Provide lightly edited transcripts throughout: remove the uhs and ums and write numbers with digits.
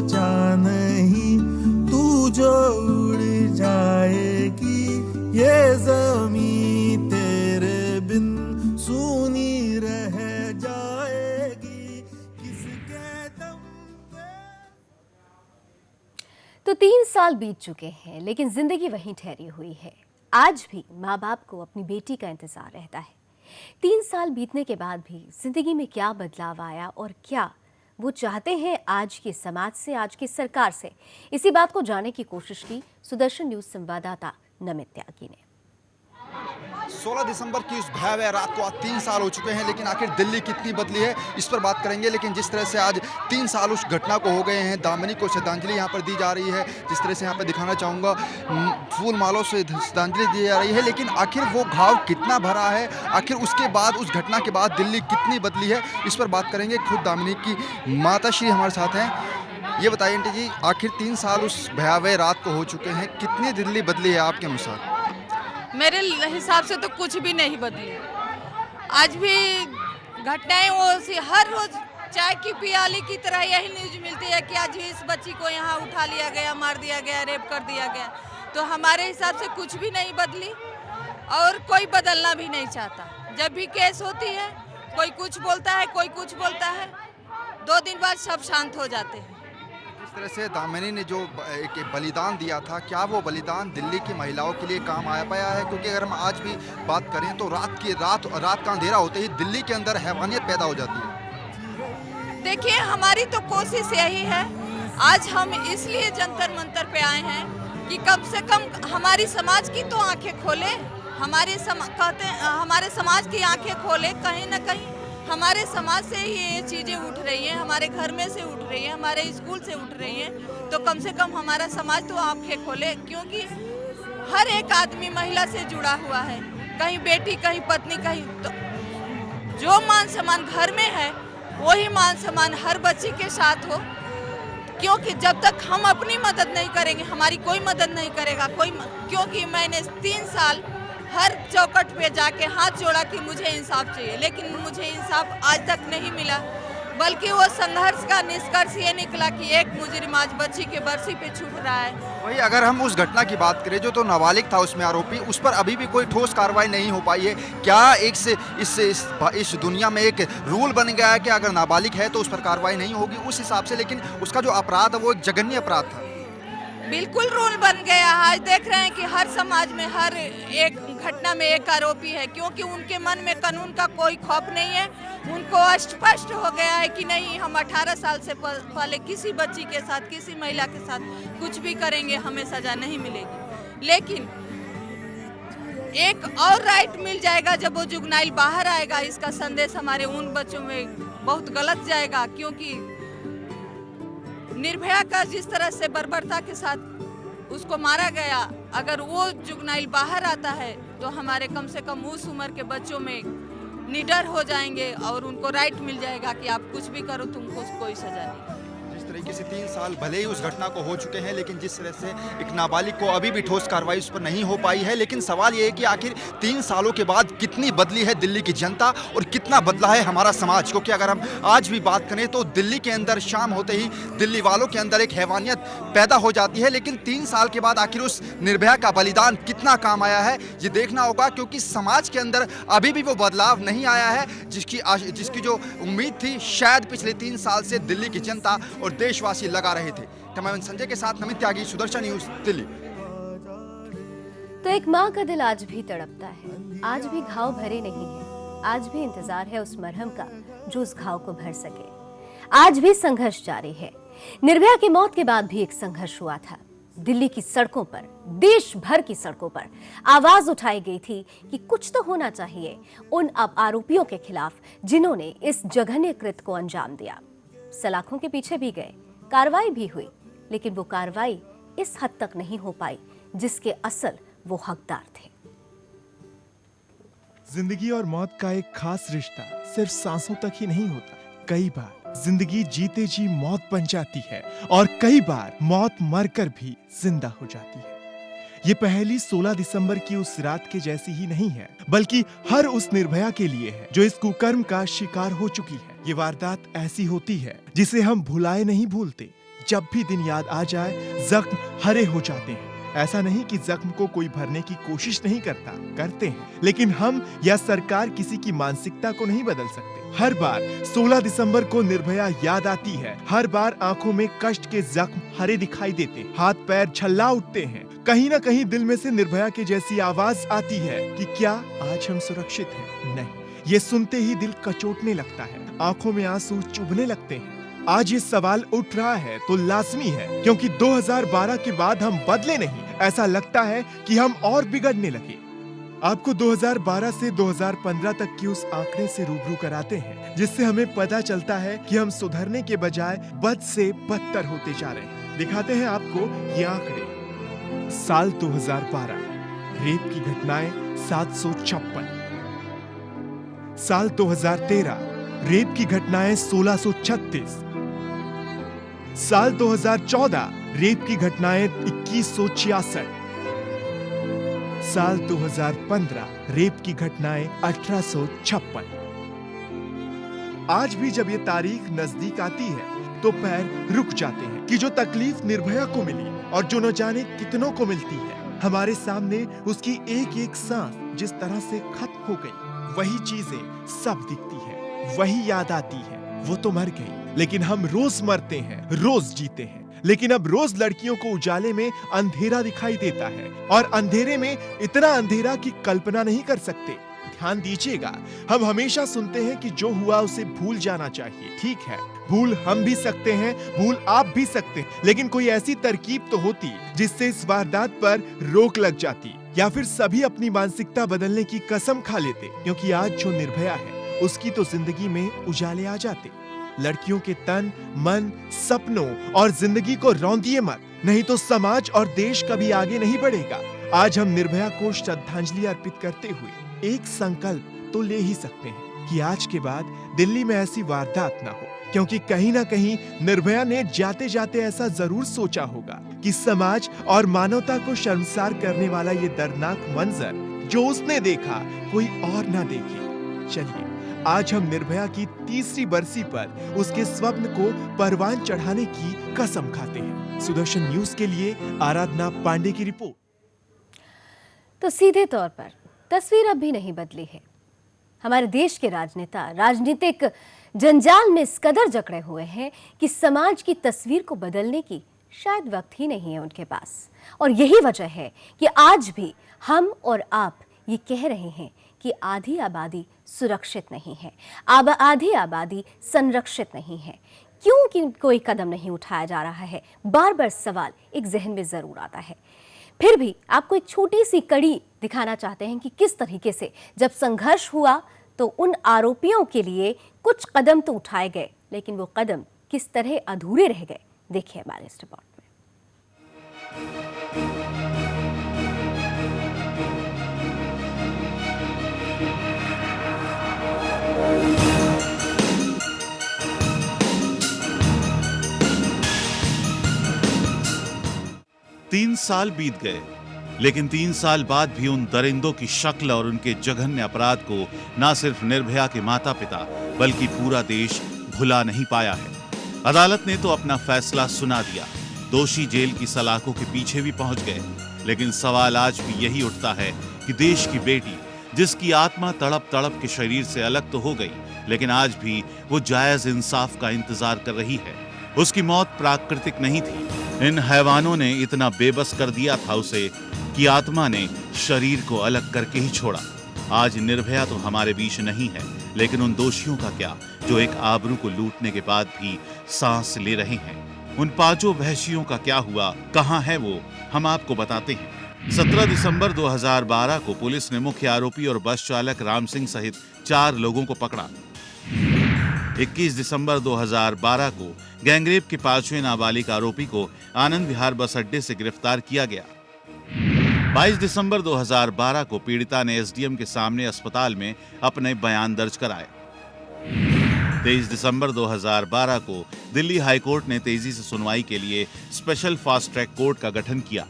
सोचा नहीं तू जो उड़ जाएगी, ये ज़मीं तेरे बिन सूनी रह जाएगी, किसके दम पे। तो 3 साल बीत चुके हैं, लेकिन जिंदगी वहीं ठहरी हुई है। आज भी माँ बाप को अपनी बेटी का इंतजार रहता है। 3 साल बीतने के बाद भी जिंदगी में क्या बदलाव आया और क्या वो चाहते हैं आज के समाज से, आज की सरकार से, इसी बात को जानने की कोशिश की सुदर्शन न्यूज संवाददाता नमित त्यागी ने। 16 दिसंबर की उस भयावह रात को आज 3 साल हो चुके हैं, लेकिन आखिर दिल्ली कितनी बदली है इस पर बात करेंगे। लेकिन जिस तरह से आज 3 साल उस घटना को हो गए हैं, दामिनी को श्रद्धांजलि यहाँ पर दी जा रही है, जिस तरह से यहाँ पर दिखाना चाहूँगा फूल मालों से श्रद्धांजलि दी जा रही है, लेकिन आखिर वो घाव कितना भरा है, आखिर उसके बाद उस घटना के बाद दिल्ली कितनी बदली है, इस पर बात करेंगे। खुद दामिनी की माता श्री हमारे साथ हैं। ये बताइए आंटी जी, आखिर 3 साल उस भयावह रात को हो चुके हैं, कितनी दिल्ली बदली है आपके अनुसार? मेरे हिसाब से तो कुछ भी नहीं बदली। आज भी घटनाएं वो हर रोज चाय की पियाली की तरह यही न्यूज मिलती है कि आज भी इस बच्ची को यहाँ उठा लिया गया, मार दिया गया, रेप कर दिया गया। तो हमारे हिसाब से कुछ भी नहीं बदली और कोई बदलना भी नहीं चाहता। जब भी केस होती है कोई कुछ बोलता है, कोई कुछ बोलता है, 2 दिन बाद सब शांत हो जाते हैं। इस तरह से दामिनी ने जो एक बलिदान दिया था, क्या वो बलिदान दिल्ली की महिलाओं के लिए काम आ पाया है? क्योंकि अगर हम आज भी बात करें तो रात का अंधेरा होते ही दिल्ली के अंदर हैवानियत पैदा हो जाती है। देखिए, हमारी तो कोशिश यही है, आज हम इसलिए जंतर मंतर पे आए हैं कि कम से कम हमारी समाज की तो आंखें खोले, हमारे समाज की आंखें खोले। कहीं ना कहीं हमारे समाज से ही ये चीज़ें उठ रही हैं, हमारे घर में से उठ रही हैं, हमारे स्कूल से उठ रही हैं। तो कम से कम हमारा समाज तो आंखें खोले, क्योंकि हर एक आदमी महिला से जुड़ा हुआ है, कहीं बेटी, कहीं पत्नी, कहीं तो जो मान सम्मान घर में है वही मान सम्मान हर बच्ची के साथ हो। क्योंकि जब तक हम अपनी मदद नहीं करेंगे हमारी कोई मदद नहीं करेगा क्योंकि मैंने 3 साल हर चौकट पे जाके हाथ जोड़ा कि मुझे इंसाफ चाहिए, लेकिन मुझे इंसाफ आज तक नहीं मिला। बल्कि वो संघर्ष का निष्कर्ष ये निकला कि एक मुजरिम आज बच्ची के बरसी पे छूट रहा है। वही अगर हम उस घटना की बात करें जो तो नाबालिग था उसमें आरोपी, उस पर अभी भी कोई ठोस कार्रवाई नहीं हो पाई है। क्या इस दुनिया में एक रूल बन गया है कि अगर नाबालिग है तो उस पर कार्रवाई नहीं होगी उस हिसाब से, लेकिन उसका जो अपराध है वो एक जघन्य अपराध था। बिल्कुल रूल बन गया। आज देख रहे हैं कि हर समाज में हर एक घटना में एक आरोपी है, क्योंकि उनके मन में कानून का कोई खौफ नहीं है। उनको स्पष्ट हो गया है कि नहीं, हम 18 साल से पहले किसी बच्ची के साथ, किसी महिला के साथ कुछ भी करेंगे हमें सजा नहीं मिलेगी। लेकिन एक और राइट मिल जाएगा जब वो जुगनाइल बाहर आएगा। इसका संदेश हमारे उन बच्चों में बहुत गलत जाएगा, क्योंकि निर्भया का जिस तरह से बर्बरता के साथ उसको मारा गया, अगर वो जुगनाइल बाहर आता है तो हमारे कम से कम उस उम्र के बच्चों में निडर हो जाएंगे और उनको राइट मिल जाएगा कि आप कुछ भी करो, तुमको कोई सजा नहीं। जिस तरीके से 3 साल भले ही उस घटना को हो चुके हैं, लेकिन जिस तरह से एक नाबालिग को अभी भी ठोस कार्रवाई उस पर नहीं हो पाई है। लेकिन सवाल ये है कि आखिर 3 सालों के बाद कितनी बदली है दिल्ली की जनता और कितना बदला है हमारा समाज। क्योंकि अगर हम आज भी बात करें तो दिल्ली के अंदर शाम होते ही दिल्ली वालों के अंदर एक हैवानियत पैदा हो जाती है। लेकिन 3 साल के बाद आखिर उस निर्भया का बलिदान कितना काम आया है ये देखना होगा, क्योंकि समाज के अंदर अभी भी वो बदलाव नहीं आया है जिसकी जो उम्मीद थी शायद पिछले 3 साल से दिल्ली की जनता और देशवासी लगा रहे थे। कैमरामैन संजय के साथ नमित त्यागी, सुदर्शन न्यूज, दिल्ली। तो एक माँ का दिल आज भी तड़पता है, आज भी घाव भरे नहीं है, आज भी इंतजार है उस मरहम का जो उस घाव को भर सके। आज भी संघर्ष जारी है। निर्भया की मौत के बाद भी एक संघर्ष हुआ था। दिल्ली की सड़कों पर, देश भर की सड़कों पर आवाज उठाई गई थी कि कुछ तो होना चाहिए उन आरोपियों के खिलाफ जिन्होंने इस जघन्य कृत्य को अंजाम दिया। सलाखों के पीछे भी गए, कार्रवाई भी हुई, लेकिन वो कार्रवाई इस हद तक नहीं हो पाई जिसके असल वो हकदार थे। जिंदगी और मौत का एक खास रिश्ता सिर्फ सांसों तक ही नहीं होता। कई बार जिंदगी जीते जी मौत बन जाती है और कई बार मौत मरकर भी जिंदा हो जाती है। ये पहली 16 दिसंबर की उस रात के जैसी ही नहीं है, बल्कि हर उस निर्भया के लिए है जो इस कुकर्म का शिकार हो चुकी है। ये वारदात ऐसी होती है जिसे हम भुलाए नहीं भूलते। जब भी दिन याद आ जाए जख्म हरे हो जाते हैं। ऐसा नहीं कि जख्म को कोई भरने की कोशिश नहीं करता, करते हैं, लेकिन हम या सरकार किसी की मानसिकता को नहीं बदल सकते। हर बार 16 दिसंबर को निर्भया याद आती है, हर बार आंखों में कष्ट के जख्म हरे दिखाई देते, हाथ पैर छल्ला उठते हैं। कहीं ना कहीं दिल में से निर्भया की जैसी आवाज आती है कि क्या आज हम सुरक्षित हैं? नहीं, ये सुनते ही दिल कचोटने लगता है, आंखों में आंसू चुभने लगते हैं। आज ये सवाल उठ रहा है तो लाजमी है, क्योंकि 2012 के बाद हम बदले नहीं। ऐसा लगता है कि हम और बिगड़ने लगे। आपको 2012 से 2015 तक की उस आंकड़े से रूबरू कराते हैं, जिससे हमें पता चलता है कि हम सुधरने के बजाय बद से बदतर होते जा रहे हैं। दिखाते हैं आपको ये आंकड़े। साल 2012 रेप की घटनाएं 756। साल 2013 रेप की घटनाएं 1636। साल 2014 रेप की घटनाएं 2166। साल 2015 रेप की घटनाएं 1856। आज भी जब ये तारीख नजदीक आती है तो पैर रुक जाते हैं कि जो तकलीफ निर्भया को मिली और जो न जाने कितनों को मिलती है, हमारे सामने उसकी एक एक सांस जिस तरह से खत्म हो गई, वही चीजें सब दिखती है, वही याद आती है। वो तो मर गई, लेकिन हम रोज मरते हैं, रोज जीते हैं। लेकिन अब रोज लड़कियों को उजाले में अंधेरा दिखाई देता है, और अंधेरे में इतना अंधेरा कि कल्पना नहीं कर सकते। ध्यान दीजिएगा, हम हमेशा सुनते हैं कि जो हुआ उसे भूल जाना चाहिए। ठीक है, भूल हम भी सकते हैं, भूल आप भी सकते हैं, लेकिन कोई ऐसी तरकीब तो होती जिससे इस वारदात पर रोक लग जाती, या फिर सभी अपनी मानसिकता बदलने की कसम खा लेते। क्योंकि आज जो निर्भया है उसकी तो जिंदगी में उजाले आ जाते। लड़कियों के तन, मन, सपनों और जिंदगी को रौंदिए मत, नहीं तो समाज और देश कभी आगे नहीं बढ़ेगा। आज हम निर्भया को श्रद्धांजलि अर्पित करते हुए एक संकल्प तो ले ही सकते हैं कि आज के बाद दिल्ली में ऐसी वारदात ना हो, क्योंकि कहीं ना कहीं निर्भया ने जाते जाते ऐसा जरूर सोचा होगा कि समाज और मानवता को शर्मसार करने वाला ये दर्दनाक मंजर जो उसने देखा कोई और ना देखे। चलिए, आज हम निर्भया की 3री बरसी पर उसके स्वप्न को परवान चढ़ाने की कसम खाते हैं। सुदर्शन न्यूज के लिए आराधना पांडे की रिपोर्ट। तो सीधे तौर पर तस्वीर अब भी नहीं बदली है। हमारे देश के राजनेता राजनीतिक जंजाल में इस कदर जकड़े हुए हैं कि समाज की तस्वीर को बदलने की शायद वक्त ही नहीं है उनके पास। और यही वजह है कि आज भी हम और आप ये कह रहे हैं कि आधी आबादी सुरक्षित नहीं है, आधी आबादी संरक्षित नहीं है। क्यों कि कोई कदम नहीं उठाया जा रहा है, बार बार सवाल एक जहन में जरूर आता है। फिर भी आपको एक छोटी सी कड़ी दिखाना चाहते हैं कि किस तरीके से जब संघर्ष हुआ तो उन आरोपियों के लिए कुछ कदम तो उठाए गए, लेकिन वो कदम किस तरह अधूरे रह गए, देखिए हमारे इस रिपोर्ट में। 3 साल बीत गए, लेकिन 3 साल बाद भी उन दरिंदों की शक्ल और उनके जघन्य अपराध को न सिर्फ निर्भया के माता पिता बल्कि पूरा देश भुला नहीं पाया है। अदालत ने तो अपना फैसला सुना दिया, दोषी जेल की सलाखों के पीछे भी पहुंच गए, लेकिन सवाल आज भी यही उठता है कि देश की बेटी जिसकी आत्मा तड़प तड़प के शरीर से अलग तो हो गई, लेकिन आज भी वो जायज इंसाफ का इंतजार कर रही है। उसकी मौत प्राकृतिक नहीं थी, इन हैवानों ने इतना बेबस कर दिया था उसे कि आत्मा ने शरीर को अलग करके ही छोड़ा। आज निर्भया तो हमारे बीच नहीं है, लेकिन उन दोषियों का क्या जो एक आबरू को लूटने के बाद भी सांस ले रहे हैं। उन 5 वहशियों का क्या हुआ, कहां है वो, हम आपको बताते हैं। 17 दिसंबर 2012 को पुलिस ने मुख्य आरोपी और बस चालक राम सिंह सहित 4 लोगों को पकड़ा। 21 दिसंबर 2012 को गैंगरेप के 5वें नाबालिग आरोपी को आनंद विहार बस अड्डे से गिरफ्तार किया गया। 22 दिसंबर 2012 को पीड़िता ने एसडीएम के सामने अस्पताल में अपने बयान दर्ज कराए। 23 दिसंबर 2012 को दिल्ली हाईकोर्ट ने तेजी से सुनवाई के लिए स्पेशल फास्ट ट्रैक कोर्ट का गठन किया।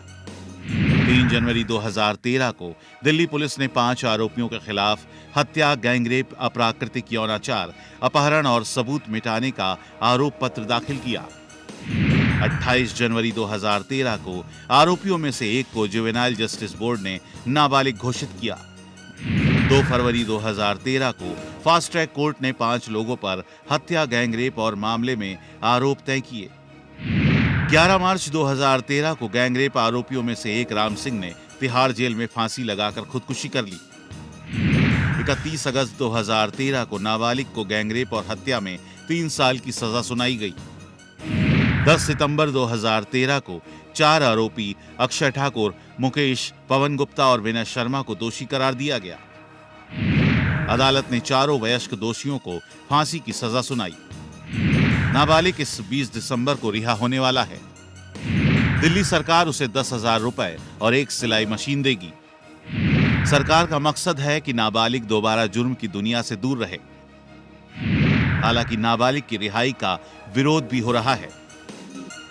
3 जनवरी 2013 को दिल्ली पुलिस ने 5 आरोपियों के खिलाफ हत्या, गैंगरेप, अप्राकृतिक यौनाचार, अपहरण और सबूत मिटाने का आरोप पत्र दाखिल किया। 28 जनवरी 2013 को आरोपियों में से एक को जुवेनाइल जस्टिस बोर्ड ने नाबालिग घोषित किया। 2 फरवरी 2013 को फास्ट ट्रैक कोर्ट ने 5 लोगों पर हत्या, गैंगरेप और मामले में आरोप तय किए। 11 मार्च 2013 को गैंगरेप आरोपियों में से एक राम सिंह ने तिहाड़ जेल में फांसी लगाकर खुदकुशी कर ली। 31 अगस्त 2013 को नाबालिग को गैंगरेप और हत्या में 3 साल की सजा सुनाई गई। 10 सितंबर 2013 को 4 आरोपी अक्षय ठाकुर, मुकेश, पवन गुप्ता और विनय शर्मा को दोषी करार दिया गया। अदालत ने चारों वयस्क दोषियों को फांसी की सजा सुनाई। नाबालिग इस 20 दिसंबर को रिहा होने वाला है। दिल्ली सरकार उसे 10,000 रुपए और एक सिलाई मशीन देगी। सरकार का मकसद है कि नाबालिग दोबारा जुर्म की दुनिया से दूर रहे। हालांकि नाबालिग की रिहाई का विरोध भी हो रहा है।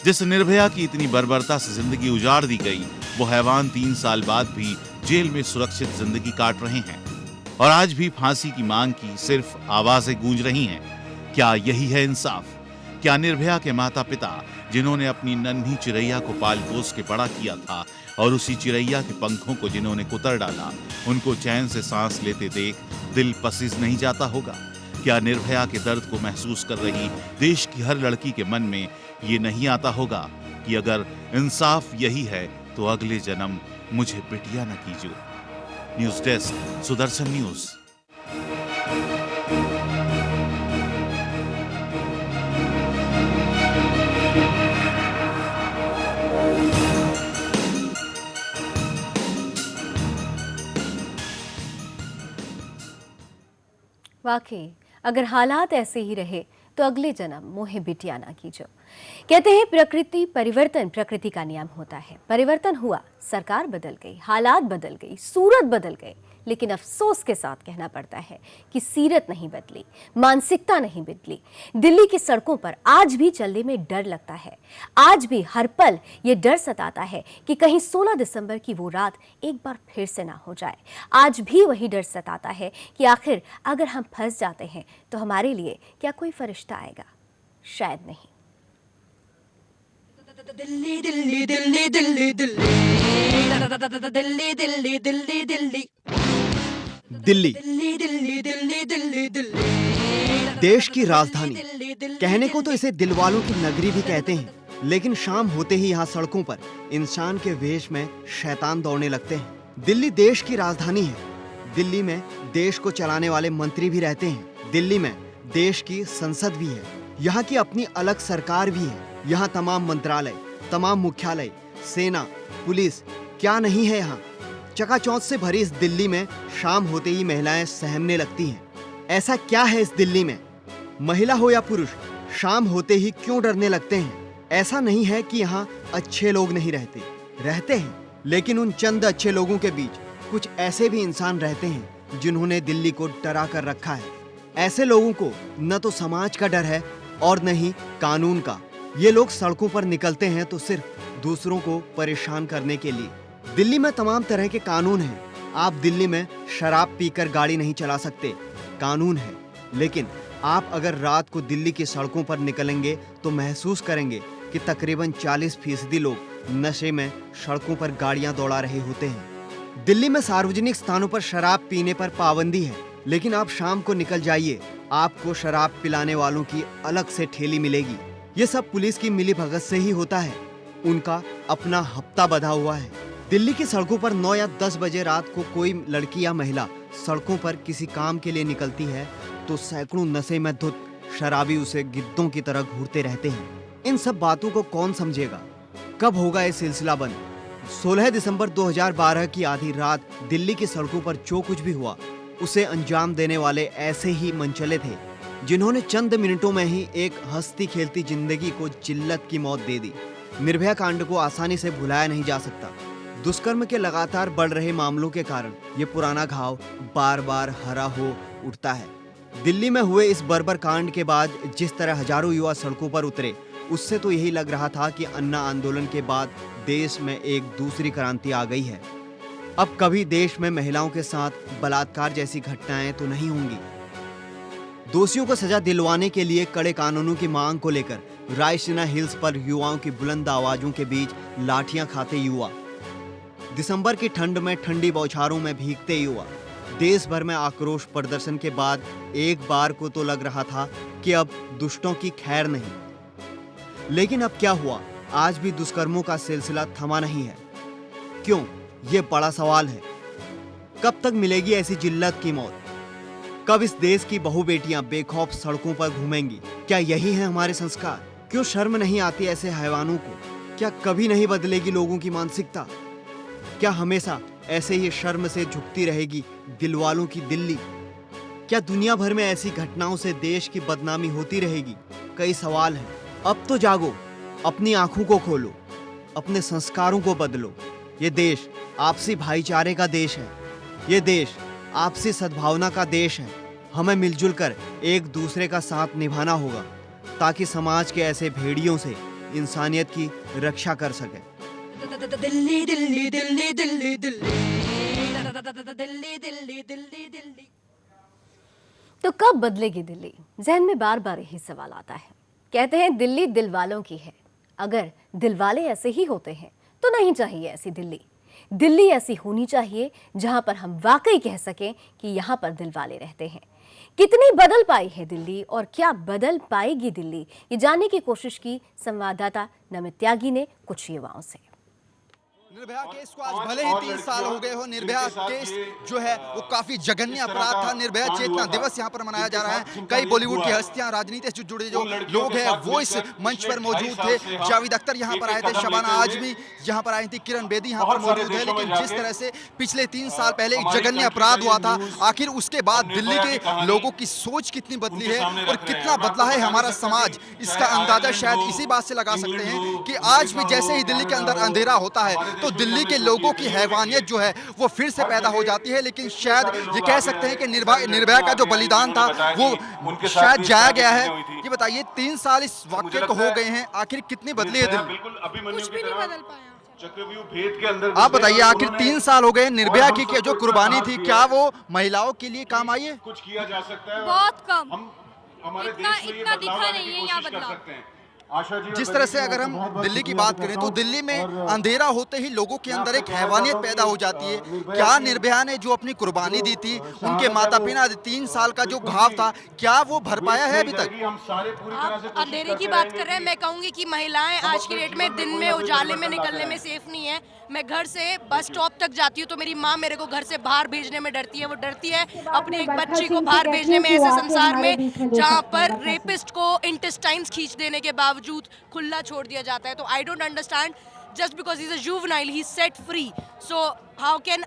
जिस निर्भया की इतनी बर्बरता से जिंदगी उजाड़ दी गई, वो हैवान 3 साल बाद भी जेल में सुरक्षित जिंदगी काट रहे हैं और आज भी फांसी की मांग की सिर्फ आवाजें गूंज रही हैं। क्या यही है इंसाफ? क्या निर्भया के माता पिता, जिन्होंने अपनी नन्ही चिरैया को पाल पोस के बड़ा किया था और उसी चिरैया के पंखों को जिन्होंने कुतर डाला, उनको चैन से सांस लेते देख दिल पसीज नहीं जाता होगा? क्या निर्भया के दर्द को महसूस कर रही देश की हर लड़की के मन में ये नहीं आता होगा कि अगर इंसाफ यही है तो अगले जन्म मुझे बिटिया न कीजिए। News desk, Sudarshan news. वाकई अगर हालात ऐसे ही रहे तो अगले जन्म मोहे बिटिया ना कीजो। कहते हैं प्रकृति परिवर्तन प्रकृति का नियम होता है। परिवर्तन हुआ, सरकार बदल गई, हालात बदल गई, सूरत बदल गई, लेकिन अफसोस के साथ कहना पड़ता है कि सीरत नहीं बदली, मानसिकता नहीं बदली। दिल्ली की सड़कों पर आज भी चलने में डर लगता है। आज भी हर पल ये डर सताता है कि कहीं 16 दिसंबर की वो रात एक बार फिर से ना हो जाए। आज भी वही डर सताता है कि आखिर अगर हम फंस जाते हैं तो हमारे लिए क्या कोई फरिश्ता आएगा? शायद नहीं। दिल्ली दिल्ली दिल्ली दिल्ली दिल्ली दिल्ली दिल्ली दिल्ली दिल्ली दिल्ली दिल्ली दिल्ली दिल्ली दिल्ली दिल्ली देश की राजधानी। कहने को तो इसे दिलवालों की नगरी भी कहते हैं, लेकिन शाम होते ही यहाँ सड़कों पर इंसान के वेश में शैतान दौड़ने लगते हैं। दिल्ली देश की राजधानी है। दिल्ली में देश को चलाने वाले मंत्री भी रहते हैं। दिल्ली में देश की संसद भी है। यहाँ की अपनी अलग सरकार भी है। यहाँ तमाम मंत्रालय, तमाम मुख्यालय, सेना, पुलिस, क्या नहीं है यहाँ। चकाचौंध से भरी इस दिल्ली में शाम होते ही महिलाएं सहमने लगती हैं। ऐसा क्या है इस दिल्ली में? महिला हो या पुरुष, शाम होते ही क्यों डरने लगते हैं? ऐसा नहीं है कि यहाँ अच्छे लोग नहीं रहते, रहते हैं, लेकिन उन चंद अच्छे लोगों के बीच कुछ ऐसे भी इंसान रहते हैं जिन्होंने दिल्ली को डरा कर रखा है। ऐसे लोगों को न तो समाज का डर है और न ही कानून का। ये लोग सड़कों पर निकलते हैं तो सिर्फ दूसरों को परेशान करने के लिए। दिल्ली में तमाम तरह के कानून हैं। आप दिल्ली में शराब पीकर गाड़ी नहीं चला सकते, कानून है। लेकिन आप अगर रात को दिल्ली की सड़कों पर निकलेंगे तो महसूस करेंगे कि तकरीबन 40% लोग नशे में सड़कों पर गाड़ियां दौड़ा रहे होते हैं। दिल्ली में सार्वजनिक स्थानों पर शराब पीने पर पाबंदी है, लेकिन आप शाम को निकल जाइए, आपको शराब पिलाने वालों की अलग से ठेली मिलेगी। ये सब पुलिस की मिलीभगत से ही होता है। उनका अपना हफ्ता बंधा हुआ है। दिल्ली की सड़कों पर 9 या 10 बजे रात को कोई लड़की या महिला सड़कों पर किसी काम के लिए निकलती है तो सैकड़ों नशे में धुत शराबी उसे गिद्धों की तरह घूरते रहते हैं। इन सब बातों को कौन समझेगा? कब होगा ये सिलसिला बंद? 16 दिसंबर 2012 की आधी रात दिल्ली की सड़कों पर जो कुछ भी हुआ उसे अंजाम देने वाले ऐसे ही मनचले थे जिन्होंने चंद मिनटों में ही एक हंसती खेलती जिंदगी को जिल्लत की मौत दे दी। निर्भया कांड को आसानी से भुलाया नहीं जा सकता। दुष्कर्म के लगातार बढ़ रहे मामलों के कारण ये पुराना घाव बार बार हरा हो उठता है। दिल्ली में हुए इस बर्बर कांड के बाद जिस तरह हजारों युवा सड़कों पर उतरे उससे तो यही लग रहा था कि अन्ना आंदोलन के बाद देश में एक दूसरी क्रांति आ गई है। अब कभी देश में महिलाओं के साथ बलात्कार जैसी घटनाएं तो नहीं होंगी। दोषियों को सजा दिलवाने के लिए कड़े कानूनों की मांग को लेकर रायसीना हिल्स पर युवाओं की बुलंद आवाजों के बीच लाठियां खाते युवा, दिसंबर की ठंड में ठंडी बौछारों में भीगते युवा, देश भर में आक्रोश प्रदर्शन के बाद एक बार को तो लग रहा था कि अब दुष्टों की खैर नहीं। लेकिन अब क्या हुआ? आज भी दुष्कर्मों का सिलसिला थमा नहीं है। क्यों? ये बड़ा सवाल है। कब तक मिलेगी ऐसी जिल्लत की मौत? कब इस देश की बहू बेटियां बेखौफ सड़कों पर घूमेंगी? क्या यही है हमारे संस्कार? क्यों शर्म नहीं आती ऐसे हैवानों को? क्या कभी नहीं बदलेगी लोगों की मानसिकता? क्या हमेशा ऐसे ही शर्म से झुकती रहेगी दिलवालों की दिल्ली? क्या दुनिया भर में ऐसी घटनाओं से देश की बदनामी होती रहेगी? कई सवाल हैं। अब तो जागो, अपनी आंखों को खोलो, अपने संस्कारों को बदलो। ये देश आपसी भाईचारे का देश है। ये देश आपसी सद्भावना का देश है। हमें मिलजुल कर एक दूसरे का साथ निभाना होगा ताकि समाज के ऐसे भेड़ियों से इंसानियत की रक्षा कर सके। दिल्ली दिल्ली दिल्ली दिल्ली दिल्ली दिल्ली। तो कब बदलेगी दिल्ली? जहन में बार बार यही सवाल आता है। कहते हैं दिल्ली दिल वालों की है। अगर दिल वाले ऐसे ही होते हैं तो नहीं चाहिए ऐसी दिल्ली। दिल्ली ऐसी होनी चाहिए जहां पर हम वाकई कह सकें कि यहां पर दिल वाले रहते हैं। कितनी बदल पाई है दिल्ली और क्या बदल पाएगी दिल्ली, ये जानने की कोशिश की संवाददाता नमित त्यागी ने कुछ युवाओं से। निर्भया केस को आज भले ही 3 साल हो गए हो, निर्भया केस जो है वो काफी जघन्य अपराध था। निर्भया चेतना दिवस यहाँ पर मनाया जा रहा है। कई बॉलीवुड की हस्तियां, राजनीति से जुड़े जो लोग हैं वो इस मंच पर मौजूद थे। जावेद अख्तर यहाँ पर आए थे, शबाना आजमी यहाँ पर आई थी, किरण बेदी यहाँ पर मौजूद है। लेकिन जिस तरह से पिछले 3 साल पहले एक जघन्य अपराध हुआ था, आखिर उसके बाद दिल्ली के लोगों की सोच कितनी बदली है और कितना बदला है हमारा समाज, इसका अंदाजा शायद इसी बात से लगा सकते हैं कि आज भी जैसे ही दिल्ली के अंदर अंधेरा होता है तो दिल्ली के लोगों की हैवानियत जो है वो फिर से पैदा हो जाती है। लेकिन शायद ये कह सकते हैं कि निर्भया का जो बलिदान था वो शायद जाया गया है। ये बताइए 3 साल इस वाक्य को हो गए हैं, आखिर कितनी बदली है दिल्ली? कुछ भी नहीं बदल पाया। चक्रव्यूह भेद के अंदर आप बताइए, आखिर 3 साल हो गए, निर्भया की जो कुर्बानी थी क्या वो महिलाओं के लिए काम आई है? कुछ किया जा सकता है? बहुत कम। हम हमारे इतना देश में ये इतना बदलाव दिखा लाने नहीं की है यहाँ कोशिश कर बदलाव। सकते हैं। आशा जी, जिस तरह से अगर हम दिल्ली की बात करें तो दिल्ली में अंधेरा होते ही लोगों के अंदर एक हैवानियत पैदा हो जाती है। क्या निर्भया ने जो अपनी कुर्बानी दी थी, उनके माता पिता 3 साल का जो घाव था, क्या वो भर पाया है अभी तक? हम सारे पूरी तरह से आप अंधेरे की बात कर रहे हैं। मैं कहूंगी कि महिलाएं आज की डेट में दिन में उजाले में निकलने में सेफ नहीं है। मैं घर से बस स्टॉप तक जाती हूँ तो मेरी माँ मेरे को घर से बाहर भेजने में डरती है। वो डरती है अपनी एक बच्ची को बाहर भेजने में ऐसे संसार में जहाँ पर रेपिस्ट को इंटेस्टाइन्स खींच देने के बावजूद खुला छोड़ दिया जाता है। तो I don't understand, just because he's a juvenile he's set free, so how can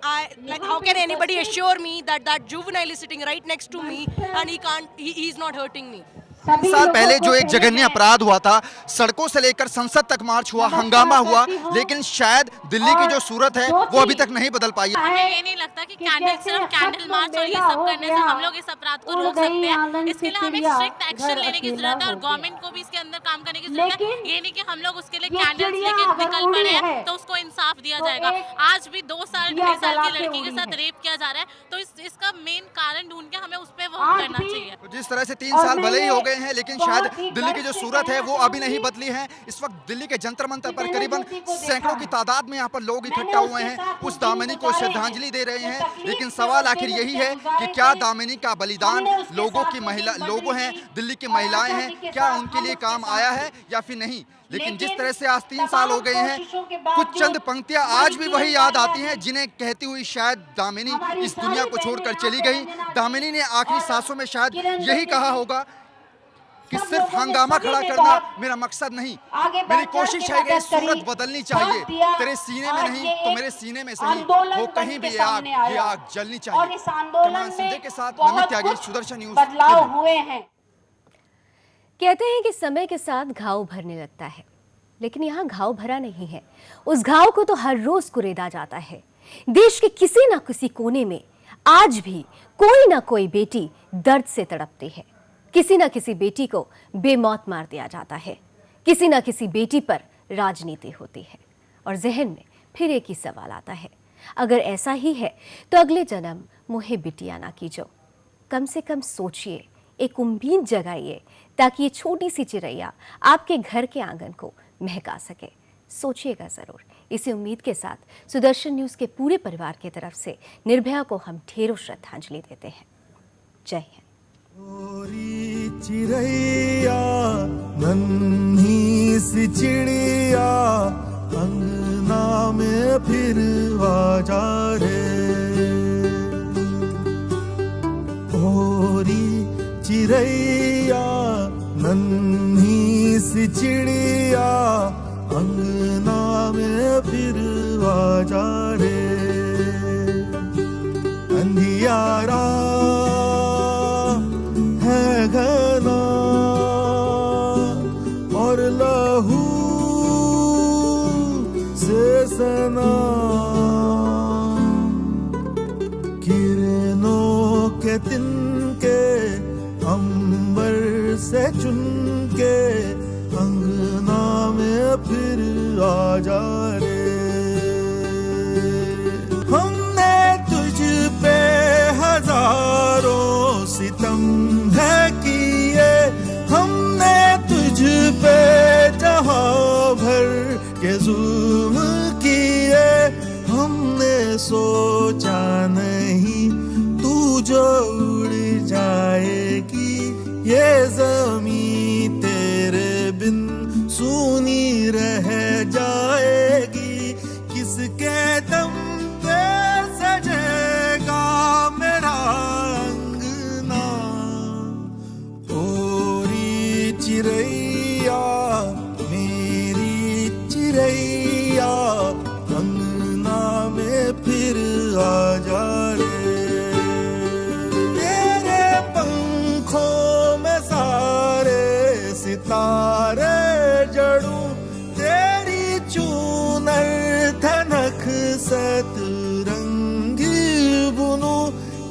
anybody assure me that that juvenile is sitting right next to me and he's not hurting me? 3 साल पहले जो एक जघन्य अपराध हुआ था, सड़कों से लेकर संसद तक मार्च हुआ, हंगामा हुआ, लेकिन शायद दिल्ली की जो सूरत है वो अभी तक नहीं बदल पाई है। हमें ये नहीं लगता कि सिर्फ कैंडल मार्च और ये सब करने से हम लोग इस अपराध को रोक सकते हैं। इसके लिए हमें स्ट्रिक्ट एक्शन लेने की जरूरत है और गवर्नमेंट को भी इसके अंदर काम करने की जरूरत है। ये नहीं कि हम लोग उसके लिए कैंडल्स लेके निकल पड़े हैं तो उसको इंसाफ दिया जाएगा। आज भी 2 साल 2.5 साल की लड़की के साथ रेप किया जा रहा है, तो इसका मेन कारण ढूंढ के हमें उस पर वो करना चाहिए। जिस तरह से 3 साल भले ही हो गए हैं, लेकिन शायद दिल्ली की जो सूरत है वो अभी नहीं बदली है। इस वक्त दिल्ली के जंतर मंतर पर करीबन सैकड़ों की तादाद में यहाँ पर लोग इकट्ठा हुए हैं, उस दामिनी को श्रद्धांजलि दे रहे हैं। लेकिन सवाल आखिर यही है कि क्या दामिनी का बलिदान लोग हैं, दिल्ली की महिलाएं हैं, क्या उनके लिए काम आया है या फिर नहीं? लेकिन जिस तरह से आज 3 साल हो गए हैं, कुछ चंद पंक्तियां आज भी वही याद आती हैं जिन्हें कहती हुई शायद दामिनी इस दुनिया को छोड़कर चली गई। दामिनी ने आखिरी सांसों में शायद यही कहा होगा कि सिर्फ हंगामा खड़ा करना मेरा मकसद नहीं, मेरी कोशिश है कि सूरत बदलनी चाहिए। तेरे सीने में नहीं तो मेरे सीने में सही, वो कहीं भी ये आग जलनी चाहिए। कमान सिंधे के साथ नमित त्यागी, सुदर्शन न्यूज। बदलाव हुए हैं। कहते हैं कि समय के साथ घाव भरने लगता है, लेकिन यहाँ घाव भरा नहीं है। उस घाव को तो हर रोज कुरेदा जाता है। देश के किसी न किसी कोने में आज भी कोई ना कोई बेटी दर्द से तड़पती है। किसी न किसी बेटी को बेमौत मार दिया जाता है। किसी न किसी बेटी पर राजनीति होती है और जहन में फिर एक ही सवाल आता है, अगर ऐसा ही है तो अगले जन्म मुहे बिटिया ना कीजो। कम से कम सोचिए, एक उम्मीद जगाइए ताकि ये छोटी सी चिड़ैया आपके घर के आंगन को महका सके। सोचिएगा जरूर। इसी उम्मीद के साथ सुदर्शन न्यूज के पूरे परिवार की तरफ से निर्भया को हम ढेरों श्रद्धांजलि देते हैं। जय हिंद। चिड़ैया नन्ही सी चिड़िया अंगना में फिर आ जा रे, ओरी चिड़ैया नन्ही सी चिड़िया अंगना में फिर आ जा रे। अंधियारा है घना और लहू से सना, किरणों के तिनके अंबर से चुनके अंगना में फिर आ जा रे। हमने तुझ पे हजारों सितम है किए, हमने तुझ पे जहां भर के जुल्म किए, हमने सोचा नहीं तू जो उड़ जाएगी, ये ज़मीं तेरे बिन सूनी रह जाएगी। किसके दम पे सजेगा मेरा अंगना, ओरी चिड़ैया मेरी चिड़ैया अंगना में फिर आ जा रे। तेरे पंखों में सारे सितारे जड़ूं, तेरी चूनर धनक सतरंगी बुनूं,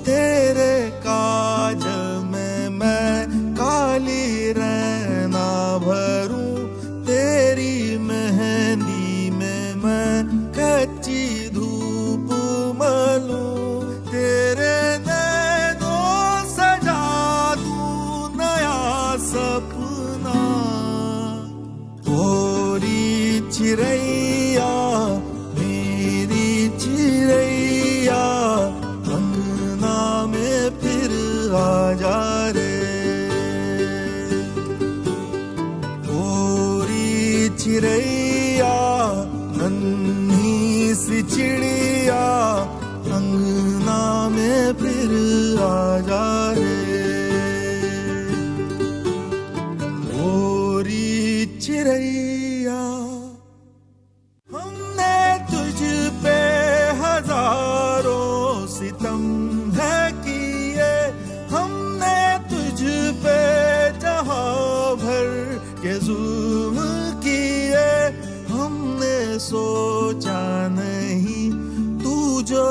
तेरे काजल में मैं काली रैना भरूं, तेरी मेहंदी में मैं कच्ची धूप मलूं, तेरे नैनों सजा दूं नया सपना, ओरी चिड़ैया मेरी चिड़ैया अंगना में फिर आ जा रे। ओरी चिड़ैया नन्ही सी चिड़िया अंगना में फिर आ जा रे। ओरी चिड़ैया हमने तुझ पे हजारों सितम है किए, हमने तुझ पे जहां भर के जुल्म किए, हमने सोचा नहीं तू जो